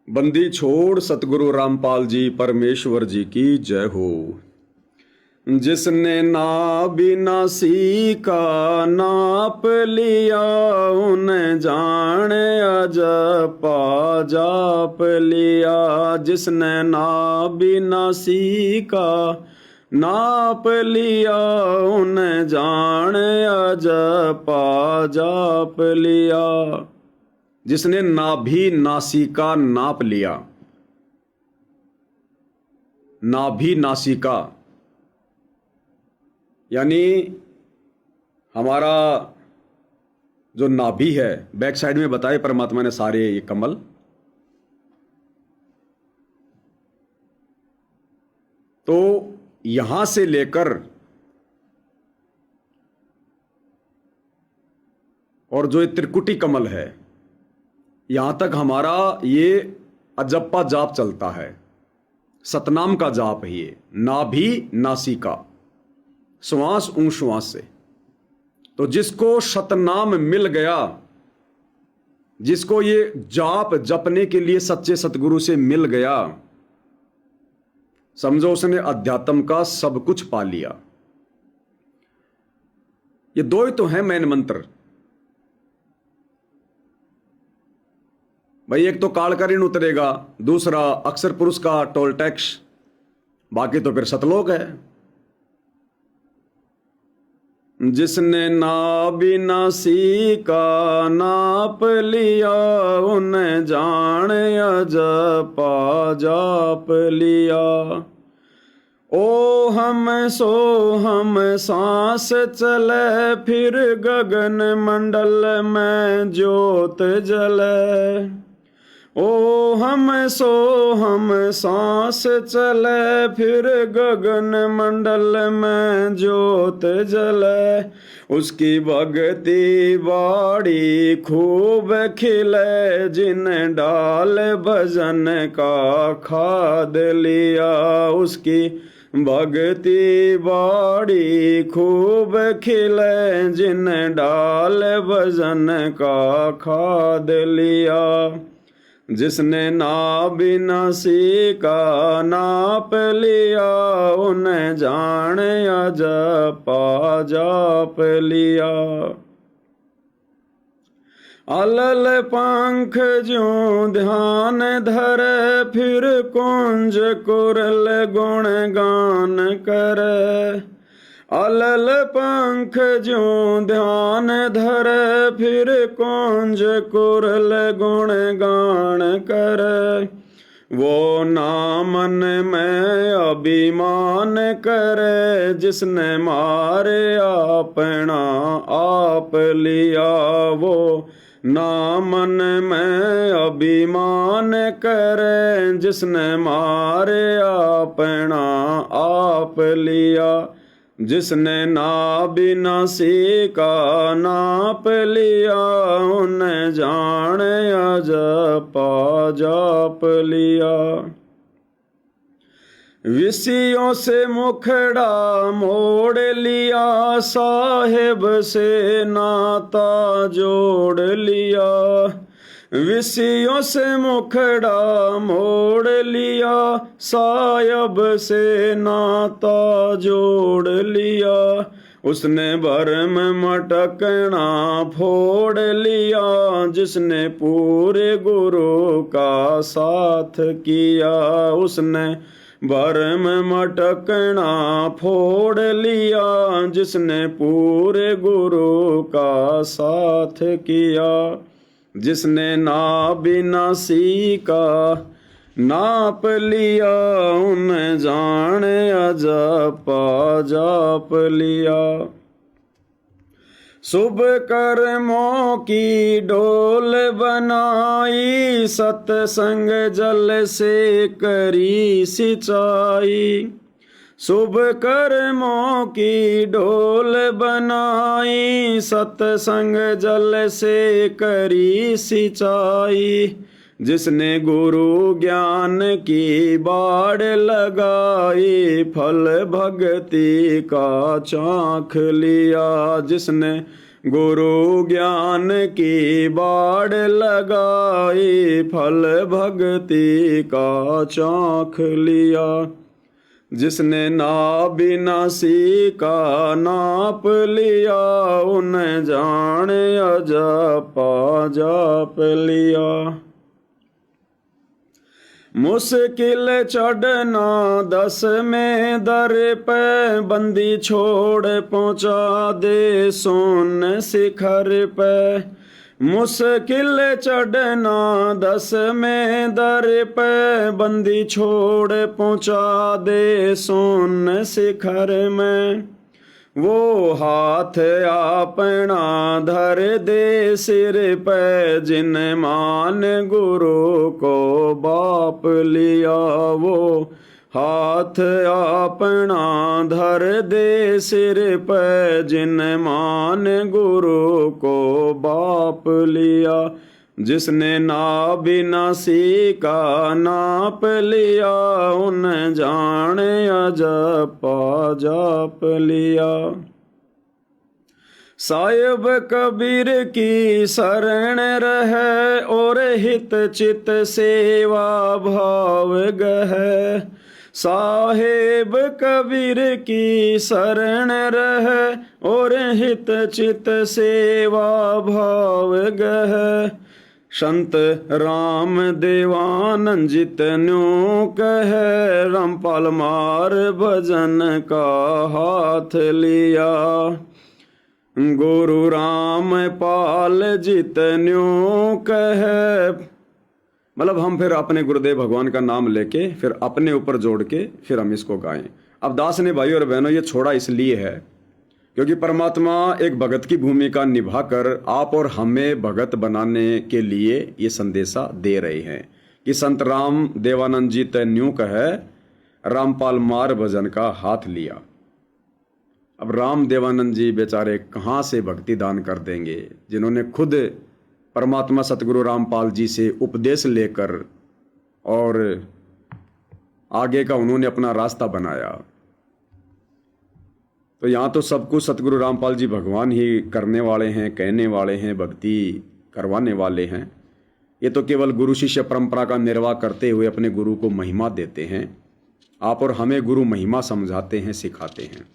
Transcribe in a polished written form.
बंदी छोड़ सतगुरु रामपाल जी परमेश्वर जी की जय हो। जिसने नाबिनासी का नाप लिया उन्हें जाने अजपा जाप लिया। जिसने नाबिनासी का नाप लिया उन्हें जाने अजपा जाप लिया। जिसने नाभि नासिका नाप लिया, नाभि नासिका यानी हमारा जो नाभि है, बैक साइड में बताए परमात्मा ने सारे ये कमल, तो यहां से लेकर और जो ये त्रिकुटी कमल है यहां तक हमारा ये अजप्पा जाप चलता है। सतनाम का जाप है ये, नाभि नासिका, श्वास श्वास से। तो जिसको सतनाम मिल गया, जिसको ये जाप जपने के लिए सच्चे सतगुरु से मिल गया, समझो उसने अध्यात्म का सब कुछ पा लिया। ये दो ही तो हैं मेन मंत्र भाई। एक तो काल का ऋण उतरेगा, दूसरा अक्षर पुरुष का टोल टैक्स, बाकी तो फिर सतलोक है। जिसने नाबिनासी का नाप लिया उन्हें जाने अजपा जाप लिया। ओ हम सो हम सांस चले, फिर गगन मंडल में ज्योत जले। ओ हम सो हम सांस चले, फिर गगन मंडल में ज्योत जले। उसकी भक्ति बाड़ी खूब खिले, जिन डाल भजन का खाद लिया। उसकी भक्ति बाड़ी खूब खिले, जिन डाल भजन का खाद लिया। जिसने नाबिनासी का नाप लिया उन्हें जाने अजपा जाप लिया। अलल पंख ज्यों ध्यान धरे, फिर कुंज कुरल गुण गान करे। अलल पंख ज्यों ध्यान धरे, फिर कुंज कुरल गुण गान करे। वो नामन में अभिमान करे, जिसने मारे अपना आप लिया। वो नामन में अभिमान करे, जिसने मारे अपना आप लिया। जिसने नाबिनासी का नाप लिया उन्हें जाने अजपा जाप लिया। विषयों से मुखड़ा मोड़ लिया, साहेब से नाता जोड़ लिया। विषयों से मुखड़ा मोड़ लिया, सायब से नाता जोड़ लिया। उसने भरम मटकना फोड़ लिया, जिसने पूरे गुरु का साथ किया। उसने भरम मटकना फोड़ लिया, जिसने पूरे गुरु का साथ किया। जिसने नाबिनासी का नाप लिया उन्हें जाने अजपा जाप लिया। शुभ कर्मों की डोल बनाई, सत्संग जल से करी सिंचाई। शुभ कर्मों की डोल बनाई, सत्संग जल से करी सिंचाई। जिसने गुरु ज्ञान की बाड़ लगाई, फल भक्ति का चाख लिया। जिसने गुरु ज्ञान की बाड़ लगाई, फल भक्ति का चाख लिया। जिसने नाबिनासी का नाप लिया, उन्हें जाने अजपा जाप लिया। मुश्किल चढ़ना 10 में दर पे, बंदी छोड़ पहुंचा दे सोन शिखर पे। मुश्किल चढ़ना 10 में दर पे, बंदी छोड़ पहुंचा दे सोन शिखर में। वो हाथ अपना धर दे सिर पे, जिन मान गुरु को बाप लिया। वो हाथ अपना धर दे सिर पे, जिन मान गुरु को बाप लिया। जिसने नाबिनासी का नाप लिया, उन जाने अजपा जाप लिया। साहिब कबीर की शरण रहे, और हित चित सेवा भाव गहे। साहेब कबीर की शरण रहे, और हित चित सेवा भाव गहे। संत राम देवानंद जितन्यों कहे, रामपाल मार भजन का हाथ लिया। गुरु राम पाल जितन्यों कहे, मतलब हम फिर अपने गुरुदेव भगवान का नाम लेके फिर अपने ऊपर जोड़ के फिर हम इसको गाएं। अब दास ने भाई और बहनों ये छोड़ा इसलिए है क्योंकि परमात्मा एक भगत की भूमिका निभाकर आप और हमें भगत बनाने के लिए ये संदेशा दे रहे हैं कि संत राम देवानंद जी तन्यू कहे, रामपाल मार भजन का हाथ लिया। अब राम देवानंद जी बेचारे कहाँ से भक्ति दान कर देंगे, जिन्होंने खुद परमात्मा सतगुरु रामपाल जी से उपदेश लेकर और आगे का उन्होंने अपना रास्ता बनाया। तो यहाँ तो सब कुछ सतगुरु रामपाल जी भगवान ही करने वाले हैं, कहने वाले हैं, भक्ति करवाने वाले हैं। ये तो केवल गुरु शिष्य परंपरा का निर्वाह करते हुए अपने गुरु को महिमा देते हैं। आप और हमें गुरु महिमा समझाते हैं, सिखाते हैं।